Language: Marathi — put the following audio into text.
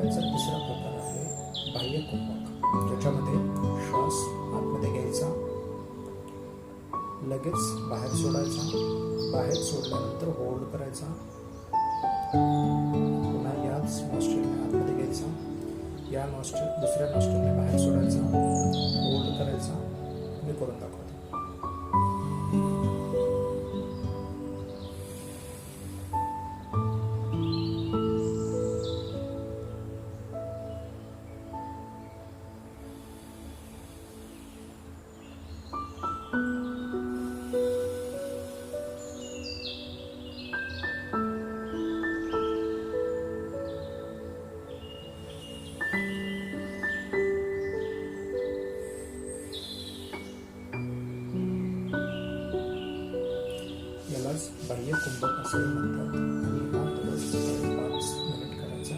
याचा तिसरा प्रकार आहे बाह्य कुंभक, ज्याच्यामध्ये श्वास आतमध्ये घ्यायचा, लगेच बाहेर सोडायचा, बाहेर सोडल्यानंतर होल्ड करायचा, पुन्हा याच नॉस्ट्रिलने आतमध्ये घ्यायचा, या दुसऱ्या नॉस्ट्रिलने बाहेर सोडायचा, होल्ड करायचा. मी करून दाखवतो. यालाच बाह्य कुंभक असे म्हणतात.